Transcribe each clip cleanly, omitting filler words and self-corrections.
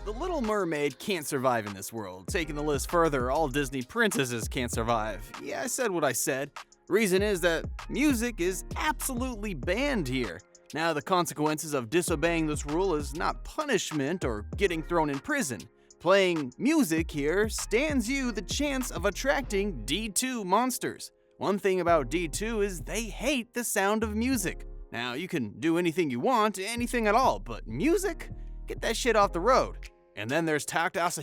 The Little Mermaid can't survive in this world. Taking the list further, all Disney princesses can't survive. Yeah, I said what I said. Reason is that music is absolutely banned here. Now, the consequences of disobeying this rule is not punishment or getting thrown in prison. Playing music here stands you the chance of attracting D2 monsters. One thing about D2 is they hate the sound of music. Now, you can do anything you want, anything at all, but music? Get that shit off the road. And then there's Takt Op,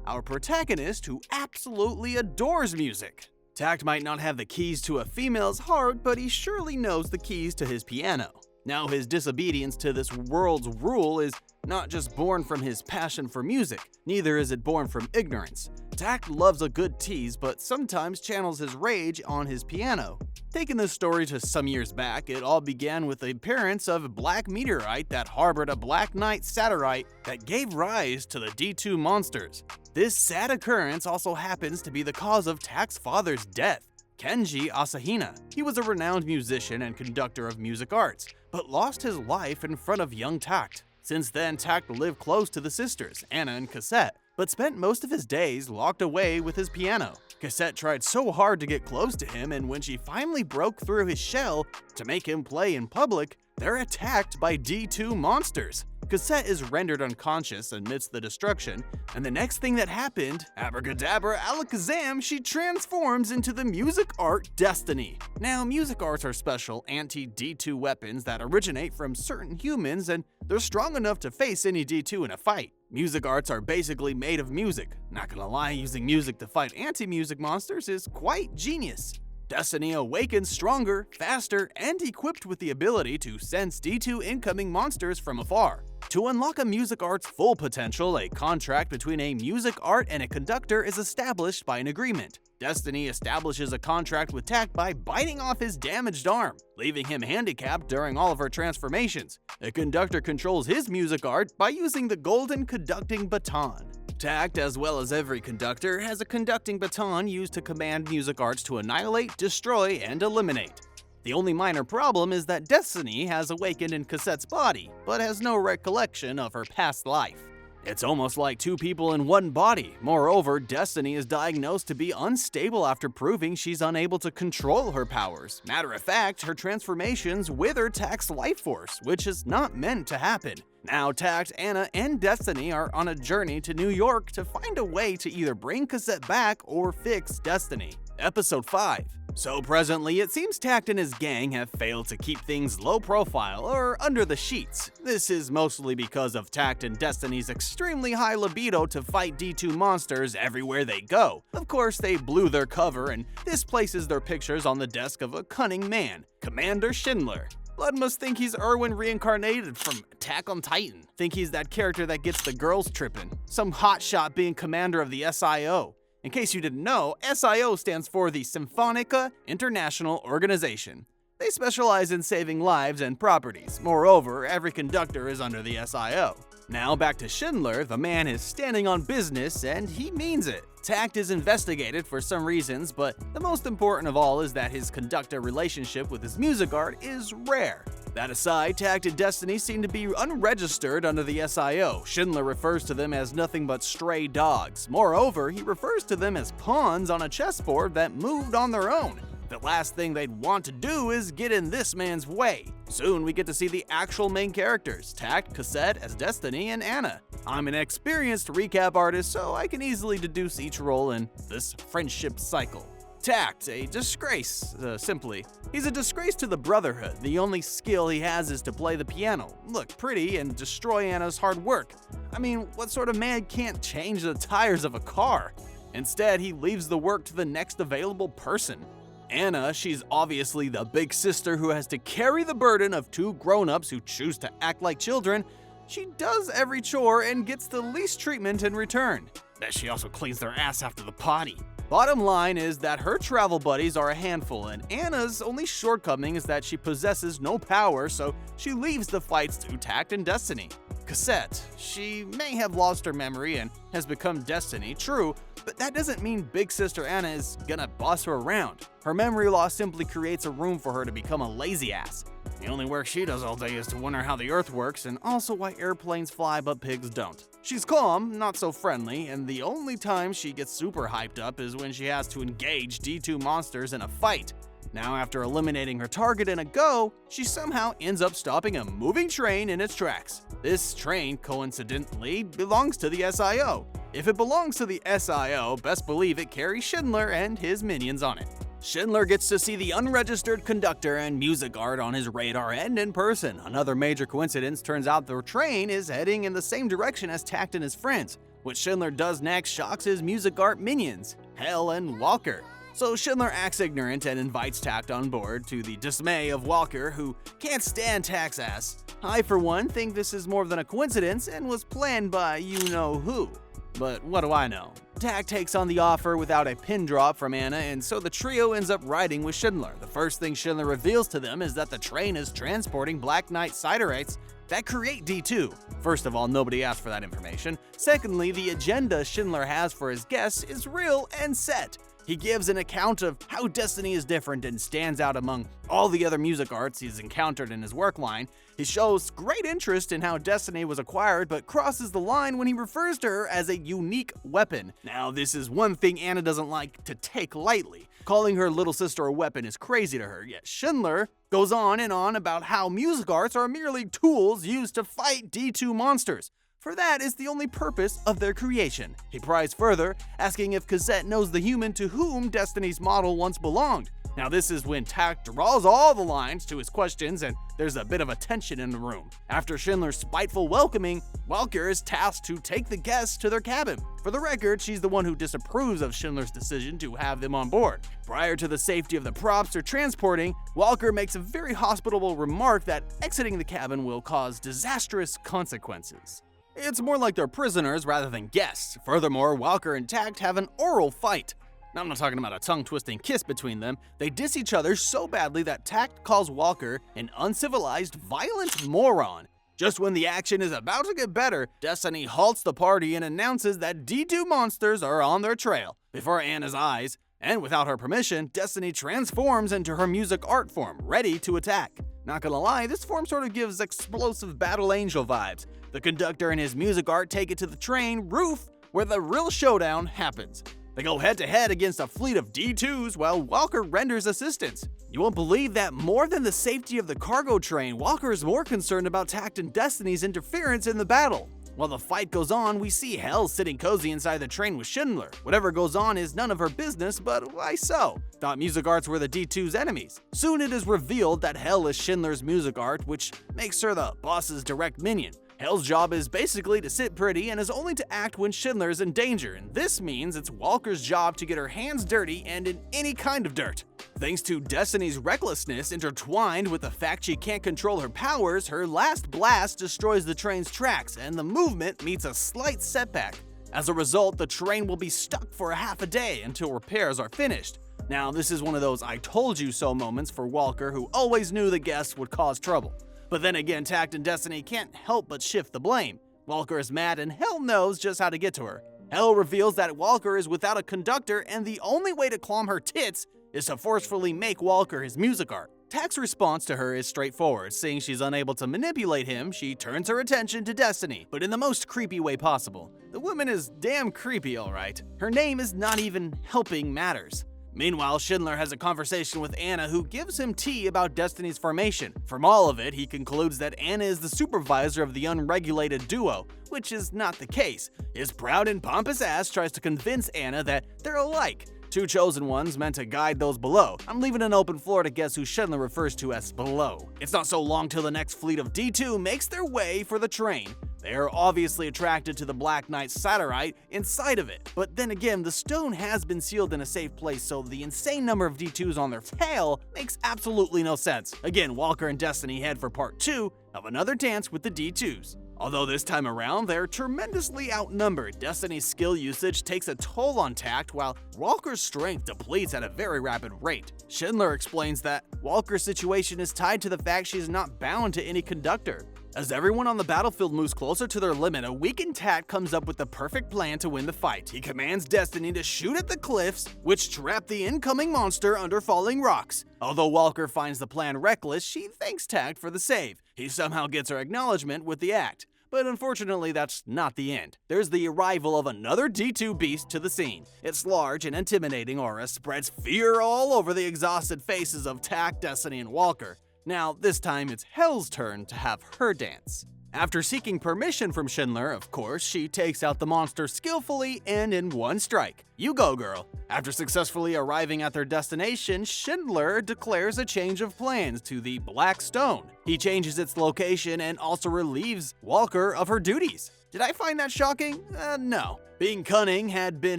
our protagonist who absolutely adores music. Takt might not have the keys to a female's heart, but he surely knows the keys to his piano. Now, his disobedience to this world's rule is not just born from his passion for music, neither is it born from ignorance. Takt loves a good tease, but sometimes channels his rage on his piano. Taking this story to some years back, it all began with the appearance of a black meteorite that harbored a Black Knight satellite that gave rise to the D2 monsters. This sad occurrence also happens to be the cause of Takt's father's death, Kenji Asahina. He was a renowned musician and conductor of music arts, but lost his life in front of young Takt. Since then, Takt lived close to the sisters, Anna and Cassette, but spent most of his days locked away with his piano. Cassette tried so hard to get close to him, and when she finally broke through his shell to make him play in public, they're attacked by D2 monsters. Cassette is rendered unconscious amidst the destruction, and the next thing that happened, abracadabra alakazam, she transforms into the music art Destiny. Now, music arts are special anti-D2 weapons that originate from certain humans, and they're strong enough to face any D2 in a fight. Music arts are basically made of music. Not gonna lie, using music to fight anti-music monsters is quite genius. Destiny awakens stronger, faster, and equipped with the ability to sense D2 incoming monsters from afar. To unlock a music art's full potential, a contract between a music art and a conductor is established by an agreement. Destiny establishes a contract with Takt by biting off his damaged arm, leaving him handicapped during all of her transformations. The conductor controls his music art by using the golden conducting baton. Takt, as well as every conductor, has a conducting baton used to command music arts to annihilate, destroy, and eliminate. The only minor problem is that Destiny has awakened in Cassette's body, but has no recollection of her past life. It's almost like two people in one body. Moreover, Destiny is diagnosed to be unstable after proving she's unable to control her powers. Matter of fact, her transformations wither Takt's life force, which is not meant to happen. Now, Takt, Anna, and Destiny are on a journey to New York to find a way to either bring Cassette back or fix Destiny. Episode 5. So presently, it seems Takt and his gang have failed to keep things low profile or under the sheets. This is mostly because of Takt and Destiny's extremely high libido to fight D2 monsters everywhere they go. Of course, they blew their cover, and this places their pictures on the desk of a cunning man, Commander Schindler. Blood must think he's Erwin reincarnated from Attack on Titan. Think he's that character that gets the girls tripping. Some hotshot being commander of the SIO. In case you didn't know, SIO stands for the Symphonica International Organization. They specialize in saving lives and properties. Moreover, every conductor is under the SIO. Now back to Schindler, the man is standing on business and he means it. Takt is investigated for some reasons, but the most important of all is that his conductor relationship with his music art is rare. That aside, Takt and Destiny seem to be unregistered under the SIO. Schindler refers to them as nothing but stray dogs. Moreover, he refers to them as pawns on a chessboard that moved on their own. The last thing they'd want to do is get in this man's way. Soon we get to see the actual main characters, Takt, Cassette as Destiny, and Anna. I'm an experienced recap artist, so I can easily deduce each role in this friendship cycle. Takt, a disgrace, simply. He's a disgrace to the Brotherhood. The only skill he has is to play the piano, look pretty, and destroy Anna's hard work. I mean, what sort of man can't change the tires of a car? Instead, he leaves the work to the next available person. Anna, she's obviously the big sister who has to carry the burden of two grown-ups who choose to act like children. She does every chore and gets the least treatment in return. Bet she also cleans their ass after the potty. Bottom line is that her travel buddies are a handful, and Anna's only shortcoming is that she possesses no power, so she leaves the fights to Takt and Destiny. Cassette, she may have lost her memory and has become Destiny, true, but that doesn't mean Big Sister Anna is gonna boss her around. Her memory loss simply creates a room for her to become a lazy ass. The only work she does all day is to wonder how the Earth works and also why airplanes fly but pigs don't. She's calm, not so friendly, and the only time she gets super hyped up is when she has to engage D2 monsters in a fight. Now, after eliminating her target in a go, she somehow ends up stopping a moving train in its tracks. This train, coincidentally, belongs to the SIO. If it belongs to the SIO, best believe it carries Schindler and his minions on it. Schindler gets to see the unregistered conductor and music art on his radar and in person. Another major coincidence, turns out the train is heading in the same direction as Takt and his friends. What Schindler does next shocks his music art minions, Hell and Walker. So Schindler acts ignorant and invites Takt on board, to the dismay of Walker, who can't stand Takt's ass. I, for one, think this is more than a coincidence and was planned by you-know-who. But what do I know? Takt takes on the offer without a pin drop from Anna, and so the trio ends up riding with Schindler. The first thing Schindler reveals to them is that the train is transporting Black Knight siderites that create D2. First of all, nobody asked for that information. Secondly, the agenda Schindler has for his guests is real and set. He gives an account of how Destiny is different and stands out among all the other music arts he's encountered in his work line. He shows great interest in how Destiny was acquired, but crosses the line when he refers to her as a unique weapon. Now, this is one thing Anna doesn't like to take lightly. Calling her little sister a weapon is crazy to her, yet Schindler goes on and on about how music arts are merely tools used to fight D2 monsters. For that is the only purpose of their creation. He pries further, asking if Cosette knows the human to whom Destiny's model once belonged. Now, this is when Takt draws all the lines to his questions, and there's a bit of a tension in the room. After Schindler's spiteful welcoming, Walker is tasked to take the guests to their cabin. For the record, she's the one who disapproves of Schindler's decision to have them on board. Prior to the safety of the props they're transporting, Walker makes a very hospitable remark that exiting the cabin will cause disastrous consequences. It's more like they're prisoners rather than guests. Furthermore, Walker and Takt have an oral fight. Now, I'm not talking about a tongue-twisting kiss between them. They diss each other so badly that Takt calls Walker an uncivilized, violent moron. Just when the action is about to get better, Destiny halts the party and announces that D2 monsters are on their trail. Before Anna's eyes, and without her permission, Destiny transforms into her music art form, ready to attack. Not gonna lie, this form sort of gives explosive Battle Angel vibes. The conductor and his music art take it to the train roof, where the real showdown happens. They go head-to-head against a fleet of D2s while Walker renders assistance. You won't believe that more than the safety of the cargo train, Walker is more concerned about Takt and Destiny's interference in the battle. While the fight goes on, we see Hell sitting cozy inside the train with Schindler. Whatever goes on is none of her business, but why so? Thought music arts were the D2's enemies. Soon it is revealed that Hell is Schindler's music art, which makes her the boss's direct minion. Hell's job is basically to sit pretty and is only to act when Schindler is in danger, and this means it's Walker's job to get her hands dirty and in any kind of dirt. Thanks to Destiny's recklessness intertwined with the fact she can't control her powers, her last blast destroys the train's tracks and the movement meets a slight setback. As a result, the train will be stuck for a half a day until repairs are finished. Now, this is one of those I told you so moments for Walker, who always knew the guests would cause trouble. But then again, Takt and Destiny can't help but shift the blame. Walker is mad and Hell knows just how to get to her. Hell reveals that Walker is without a conductor and the only way to calm her tits is to forcefully make Walker his music art. Takt's response to her is straightforward. Seeing she's unable to manipulate him, she turns her attention to Destiny, but in the most creepy way possible. The woman is damn creepy, alright. Her name is not even helping matters. Meanwhile, Schindler has a conversation with Anna, who gives him tea about Destiny's formation. From all of it, he concludes that Anna is the supervisor of the unregulated duo, which is not the case. His proud and pompous ass tries to convince Anna that they're alike. Two chosen ones meant to guide those below. I'm leaving an open floor to guess who Schindler refers to as below. It's not so long till the next fleet of D2 makes their way for the train. They are obviously attracted to the Black Knight satellite inside of it. But then again, the stone has been sealed in a safe place, so the insane number of D2s on their tail makes absolutely no sense. Again, Walker and Destiny head for part 2 of another dance with the D2s. Although this time around, they're tremendously outnumbered. Destiny's skill usage takes a toll on Takt, while Walker's strength depletes at a very rapid rate. Schindler explains that Walker's situation is tied to the fact she's not bound to any conductor. As everyone on the battlefield moves closer to their limit, a weakened Takt comes up with the perfect plan to win the fight. He commands Destiny to shoot at the cliffs, which trap the incoming monster under falling rocks. Although Walker finds the plan reckless, she thanks Takt for the save. He somehow gets her acknowledgement with the act. But unfortunately, that's not the end. There's the arrival of another D2 beast to the scene. Its large and intimidating aura spreads fear all over the exhausted faces of Takt, Destiny, and Walker. Now, this time it's Hell's turn to have her dance. After seeking permission from Schindler, of course, she takes out the monster skillfully and in one strike. You go, girl. After successfully arriving at their destination, Schindler declares a change of plans to the Black Stone. He changes its location and also relieves Walker of her duties. Did I find that shocking? No. Being cunning had been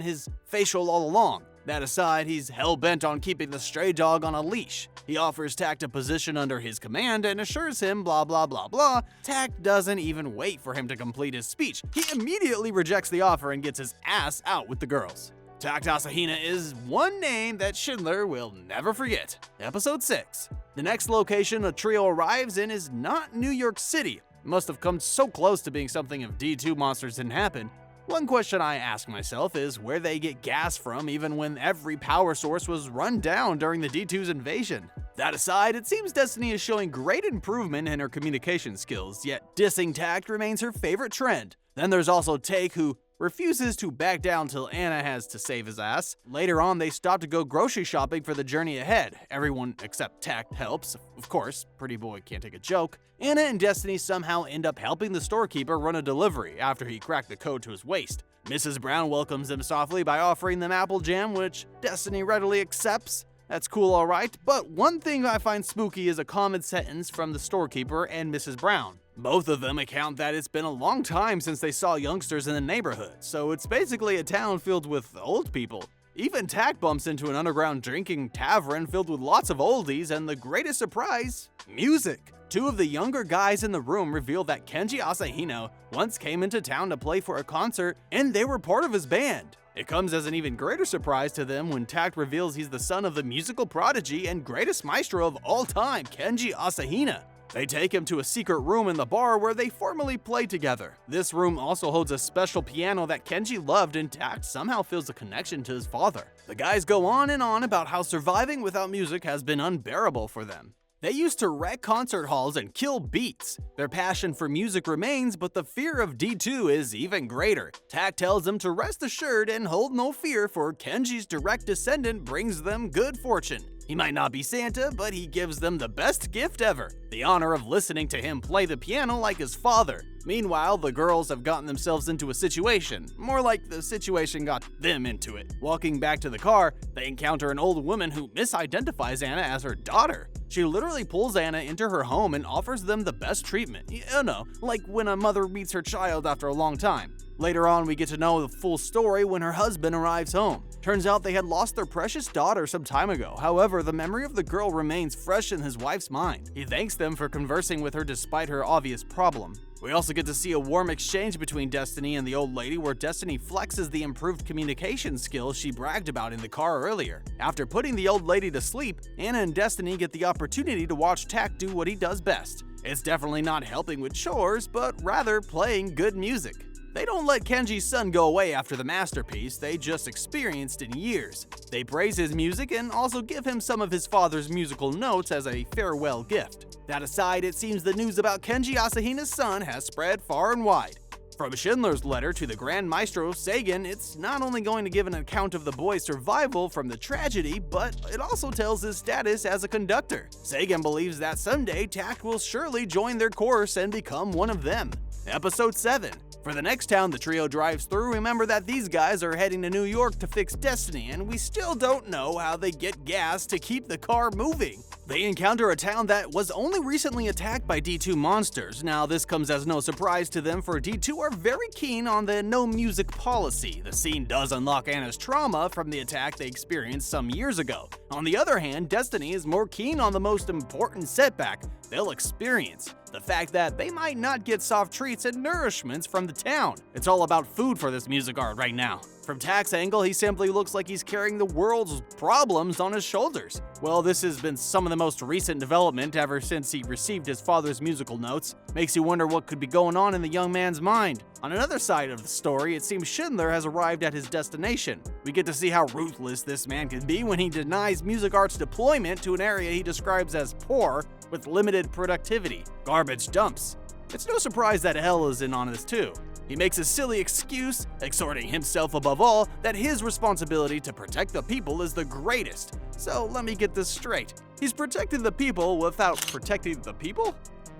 his facial all along. That aside, he's hell-bent on keeping the stray dog on a leash. He offers Takt a position under his command and assures him blah blah blah blah. Takt doesn't even wait for him to complete his speech. He immediately rejects the offer and gets his ass out with the girls. Takt Asahina is one name that Schindler will never forget. Episode 6. The next location a trio arrives in is not New York City. It must have come so close to being something if D2 monsters didn't happen. One question I ask myself is where they get gas from even when every power source was run down during the D2's invasion. That aside, it seems Destiny is showing great improvement in her communication skills, yet dissing Takt remains her favorite trend. Then there's also Take, who refuses to back down till Anna has to save his ass. Later on, they stop to go grocery shopping for the journey ahead. Everyone except Takt helps. Of course, pretty boy can't take a joke. Anna and Destiny somehow end up helping the storekeeper run a delivery after he cracked the code to his waist. Mrs. Brown welcomes them softly by offering them apple jam, which Destiny readily accepts. That's cool, alright, but one thing I find spooky is a common sentence from the storekeeper and Mrs. Brown. Both of them account that it's been a long time since they saw youngsters in the neighborhood, so it's basically a town filled with old people. Even Takt bumps into an underground drinking tavern filled with lots of oldies, and the greatest surprise, music. Two of the younger guys in the room reveal that Kenji Asahino once came into town to play for a concert, and they were part of his band. It comes as an even greater surprise to them when Takt reveals he's the son of the musical prodigy and greatest maestro of all time, Kenji Asahina. They take him to a secret room in the bar where they formally play together. This room also holds a special piano that Kenji loved, and Takt somehow feels a connection to his father. The guys go on and on about how surviving without music has been unbearable for them. They used to wreck concert halls and kill beats. Their passion for music remains, but the fear of D2 is even greater. Takt tells them to rest assured and hold no fear, for Kenji's direct descendant brings them good fortune. He might not be Santa, but he gives them the best gift ever, the honor of listening to him play the piano like his father. Meanwhile, the girls have gotten themselves into a situation, more like the situation got them into it. Walking back to the car, they encounter an old woman who misidentifies Anna as her daughter. She literally pulls Anna into her home and offers them the best treatment. You know, like when a mother meets her child after a long time. Later on, we get to know the full story when her husband arrives home. Turns out they had lost their precious daughter some time ago. However, the memory of the girl remains fresh in his wife's mind. He thanks them for conversing with her despite her obvious problem. We also get to see a warm exchange between Destiny and the old lady, where Destiny flexes the improved communication skills she bragged about in the car earlier. After putting the old lady to sleep, Anna and Destiny get the opportunity to watch Takt do what he does best. It's definitely not helping with chores, but rather playing good music. They don't let Kenji's son go away after the masterpiece they just experienced in years. They praise his music and also give him some of his father's musical notes as a farewell gift. That aside, it seems the news about Kenji Asahina's son has spread far and wide. From Schindler's letter to the Grand Maestro Sagan, it's not only going to give an account of the boy's survival from the tragedy, but it also tells his status as a conductor. Sagan believes that someday Takt will surely join their course and become one of them. Episode 7. For the next town the trio drives through, remember that these guys are heading to New York to fix Destiny, and we still don't know how they get gas to keep the car moving. They encounter a town that was only recently attacked by D2 monsters. Now, this comes as no surprise to them, for D2 are very keen on the no music policy. The scene does unlock Anna's trauma from the attack they experienced some years ago. On the other hand, Destiny is more keen on the most important setback they'll experience: the fact that they might not get soft treats and nourishments from the town. It's all about food for this music art right now. From Takt's angle, he simply looks like he's carrying the world's problems on his shoulders. Well, this has been some of the most recent development ever since he received his father's musical notes. Makes you wonder what could be going on in the young man's mind. On another side of the story, it seems Schindler has arrived at his destination. We get to see how ruthless this man can be when he denies music art's deployment to an area he describes as poor with limited productivity, garbage dumps. It's no surprise that Hell is in on this too. He makes a silly excuse, exhorting himself above all that his responsibility to protect the people is the greatest. So let me get this straight. He's protecting the people without protecting the people?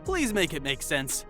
Please make it make sense.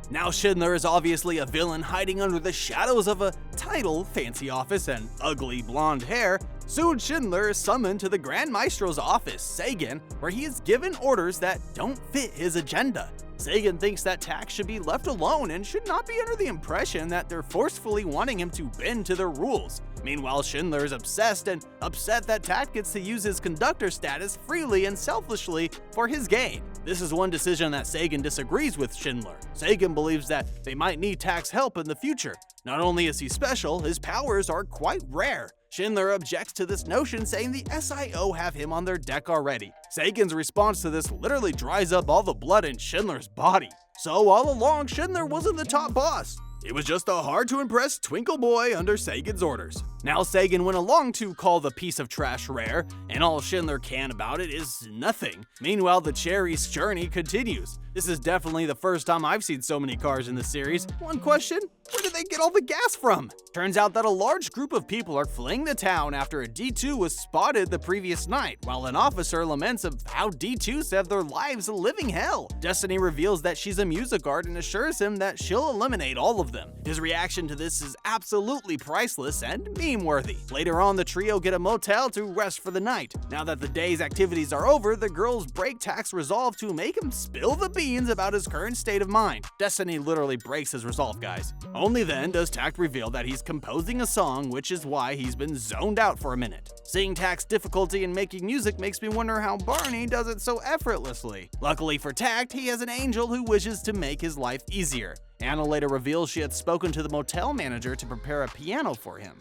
Now Schindler is obviously a villain hiding under the shadows of a title, fancy office, and ugly blonde hair. Soon Schindler is summoned to the Grand Maestro's office, Sagan, where he is given orders that don't fit his agenda. Sagan thinks that Takt should be left alone and should not be under the impression that they're forcefully wanting him to bend to their rules. Meanwhile, Schindler is obsessed and upset that Takt gets to use his conductor status freely and selfishly for his gain. This is one decision that Sagan disagrees with Schindler. Sagan believes that they might need Takt's help in the future. Not only is he special, his powers are quite rare. Schindler objects to this notion, saying the SIO have him on their deck already. Sagan's response to this literally dries up all the blood in Schindler's body. So all along, Schindler wasn't the top boss. He was just a hard-to-impress twinkle boy under Sagan's orders. Now Sagan went along to call the piece of trash rare, and all Schindler can about it is nothing. Meanwhile, the Cherry's journey continues. This is definitely the first time I've seen so many cars in the series. One question, where did they get all the gas from? Turns out that a large group of people are fleeing the town after a D2 was spotted the previous night, while an officer laments of how D2s have their lives a living hell. Destiny reveals that she's a music art and assures him that she'll eliminate all of them. His reaction to this is absolutely priceless and meme-worthy. Later on, the trio get a motel to rest for the night. Now that the day's activities are over, the girls break Takt's resolve to make him spill the beans about his current state of mind. Destiny literally breaks his resolve, guys. Only then does Takt reveal that he's composing a song, which is why he's been zoned out for a minute. Seeing Takt's difficulty in making music makes me wonder how Barney does it so effortlessly. Luckily for Takt, he has an angel who wishes to make his life easier. Anna later reveals she had spoken to the motel manager to prepare a piano for him.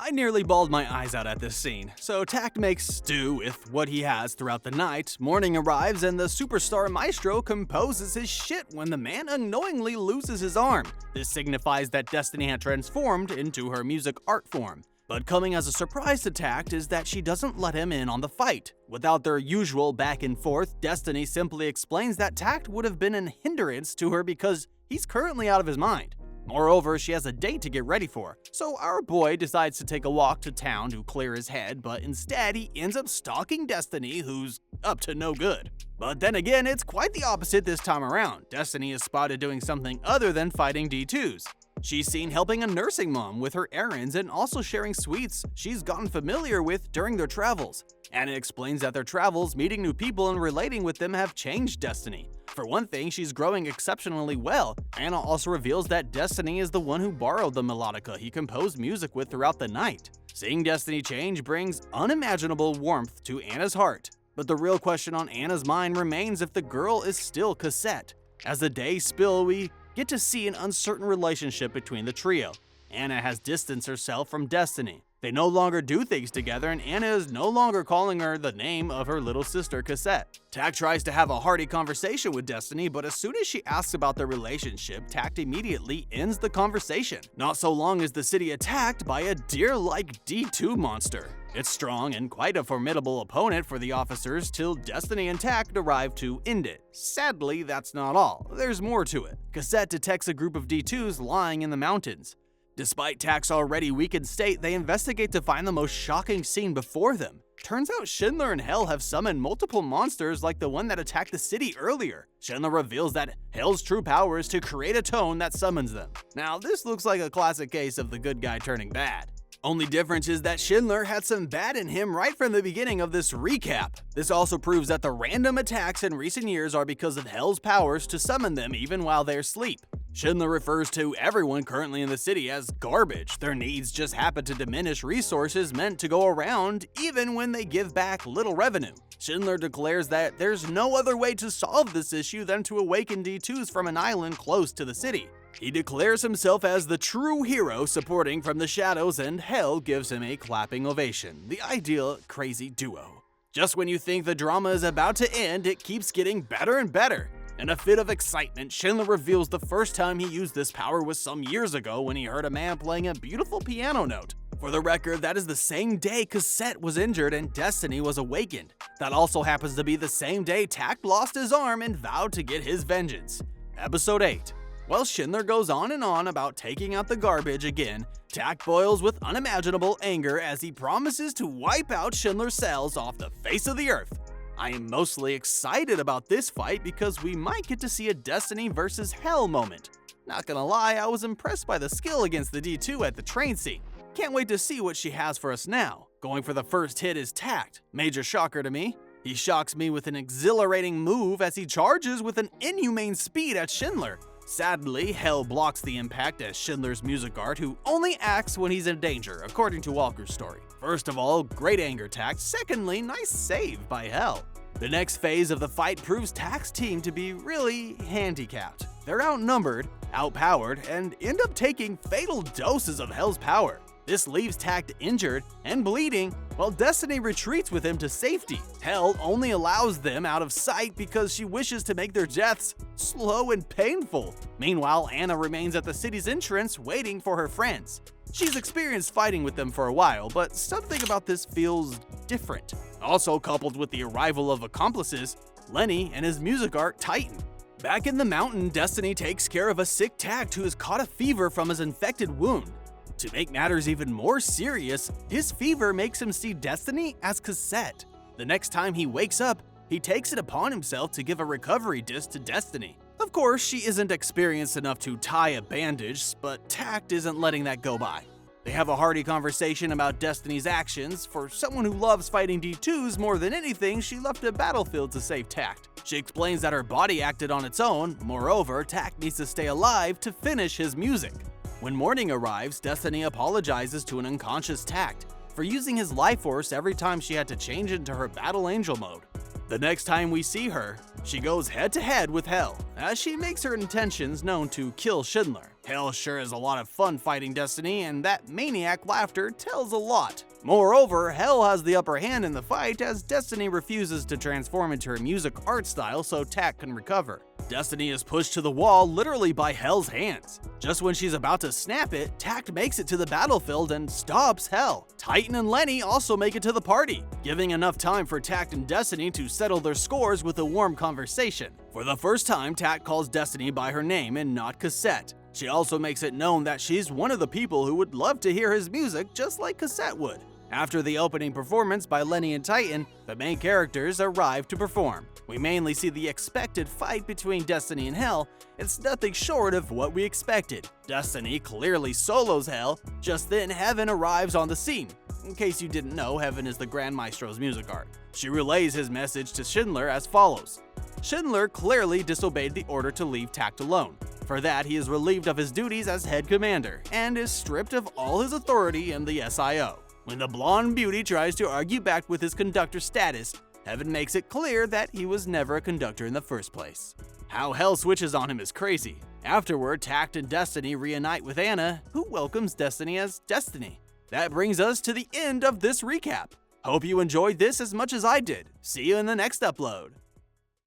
I nearly bawled my eyes out at this scene, so Takt makes do with what he has throughout the night. Morning arrives and the superstar maestro composes his shit when the man unknowingly loses his arm. This signifies that Destiny had transformed into her music art form. But coming as a surprise to Takt is that she doesn't let him in on the fight. Without their usual back and forth, Destiny simply explains that Takt would have been a hindrance to her because he's currently out of his mind. Moreover, she has a date to get ready for, so our boy decides to take a walk to town to clear his head, but instead he ends up stalking Destiny, who's up to no good. But then again, it's quite the opposite this time around. Destiny is spotted doing something other than fighting D2s. She's seen helping a nursing mom with her errands and also sharing sweets she's gotten familiar with during their travels. Anna explains that their travels, meeting new people and relating with them have changed Destiny. For one thing, she's growing exceptionally well. Anna also reveals that Destiny is the one who borrowed the melodica he composed music with throughout the night. Seeing Destiny change brings unimaginable warmth to Anna's heart. But the real question on Anna's mind remains if the girl is still Cassette. As the days spill, we get to see an uncertain relationship between the trio. Anna has distanced herself from Destiny. They no longer do things together, and Anna is no longer calling her the name of her little sister, Cassette. Takt tries to have a hearty conversation with Destiny, but as soon as she asks about their relationship, Takt immediately ends the conversation. Not so long is the city attacked by a deer-like D2 monster. It's strong and quite a formidable opponent for the officers till Destiny and Takt arrive to end it. Sadly, that's not all. There's more to it. Cassette detects a group of D2s lying in the mountains. Despite Takt's already weakened state, they investigate to find the most shocking scene before them. Turns out Schindler and Hell have summoned multiple monsters like the one that attacked the city earlier. Schindler reveals that Hell's true power is to create a tone that summons them. Now, this looks like a classic case of the good guy turning bad. Only difference is that Schindler had some bad in him right from the beginning of this recap. This also proves that the random attacks in recent years are because of Hell's powers to summon them even while they're asleep. Schindler refers to everyone currently in the city as garbage. Their needs just happen to diminish resources meant to go around even when they give back little revenue. Schindler declares that there's no other way to solve this issue than to awaken D2s from an island close to the city. He declares himself as the true hero, supporting from the shadows, and Hell gives him a clapping ovation. The ideal crazy duo. Just when you think the drama is about to end, it keeps getting better and better. In a fit of excitement, Schindler reveals the first time he used this power was some years ago when he heard a man playing a beautiful piano note. For the record, that is the same day Cassette was injured and Destiny was awakened. That also happens to be the same day Takt lost his arm and vowed to get his vengeance. Episode 8. While Schindler goes on and on about taking out the garbage again, Takt boils with unimaginable anger as he promises to wipe out Schindler's cells off the face of the earth. I am mostly excited about this fight because we might get to see a Destiny versus Hell moment. Not gonna lie, I was impressed by the skill against the D2 at the train scene. Can't wait to see what she has for us now. Going for the first hit is Takt. Major shocker to me. He shocks me with an exhilarating move as he charges with an inhumane speed at Schindler. Sadly, Hell blocks the impact as Schindler's music art, who only acts when he's in danger, according to Walker's story. First of all, great anger Takt. Secondly, nice save by Hell. The next phase of the fight proves Takt's team to be really handicapped. They're outnumbered, outpowered, and end up taking fatal doses of Hell's power. This leaves Takt injured and bleeding, while Destiny retreats with him to safety. Hell only allows them out of sight because she wishes to make their deaths slow and painful. Meanwhile, Anna remains at the city's entrance waiting for her friends. She's experienced fighting with them for a while, but something about this feels different. Also coupled with the arrival of accomplices, Lenny and his music art Titan. Back in the mountain, Destiny takes care of a sick Takt who has caught a fever from his infected wound. To make matters even more serious, his fever makes him see Destiny as Cassette. The next time he wakes up, he takes it upon himself to give a recovery disc to Destiny. Of course, she isn't experienced enough to tie a bandage, but Takt isn't letting that go by. They have a hearty conversation about Destiny's actions. For someone who loves fighting D2s more than anything, she left a battlefield to save Takt. She explains that her body acted on its own. Moreover, Takt needs to stay alive to finish his music. When morning arrives, Destiny apologizes to an unconscious Takt for using his life force every time she had to change into her Battle Angel mode. The next time we see her, she goes head-to-head with Hell, as she makes her intentions known to kill Schindler. Hell sure is a lot of fun fighting Destiny, and that maniac laughter tells a lot. Moreover, Hell has the upper hand in the fight as Destiny refuses to transform into her music art style so Takt can recover. Destiny is pushed to the wall literally by Hell's hands. Just when she's about to snap it, Takt makes it to the battlefield and stops Hell. Titan and Lenny also make it to the party, giving enough time for Takt and Destiny to settle their scores with a warm conversation. For the first time, Takt calls Destiny by her name and not Cassette. She also makes it known that she's one of the people who would love to hear his music just like Cassette would. After the opening performance by Lenny and Titan, the main characters arrive to perform. We mainly see the expected fight between Destiny and Hell. It's nothing short of what we expected. Destiny clearly solos Hell. Just then, Heaven arrives on the scene. In case you didn't know, Heaven is the Grand Maestro's music art. She relays his message to Schindler as follows. Schindler clearly disobeyed the order to leave Takt alone. For that, he is relieved of his duties as head commander, and is stripped of all his authority in the SIO. When the blonde beauty tries to argue back with his conductor status, Heaven makes it clear that he was never a conductor in the first place. How Hell switches on him is crazy. Afterward, Takt and Destiny reunite with Anna, who welcomes Destiny as Destiny. That brings us to the end of this recap. Hope you enjoyed this as much as I did. See you in the next upload.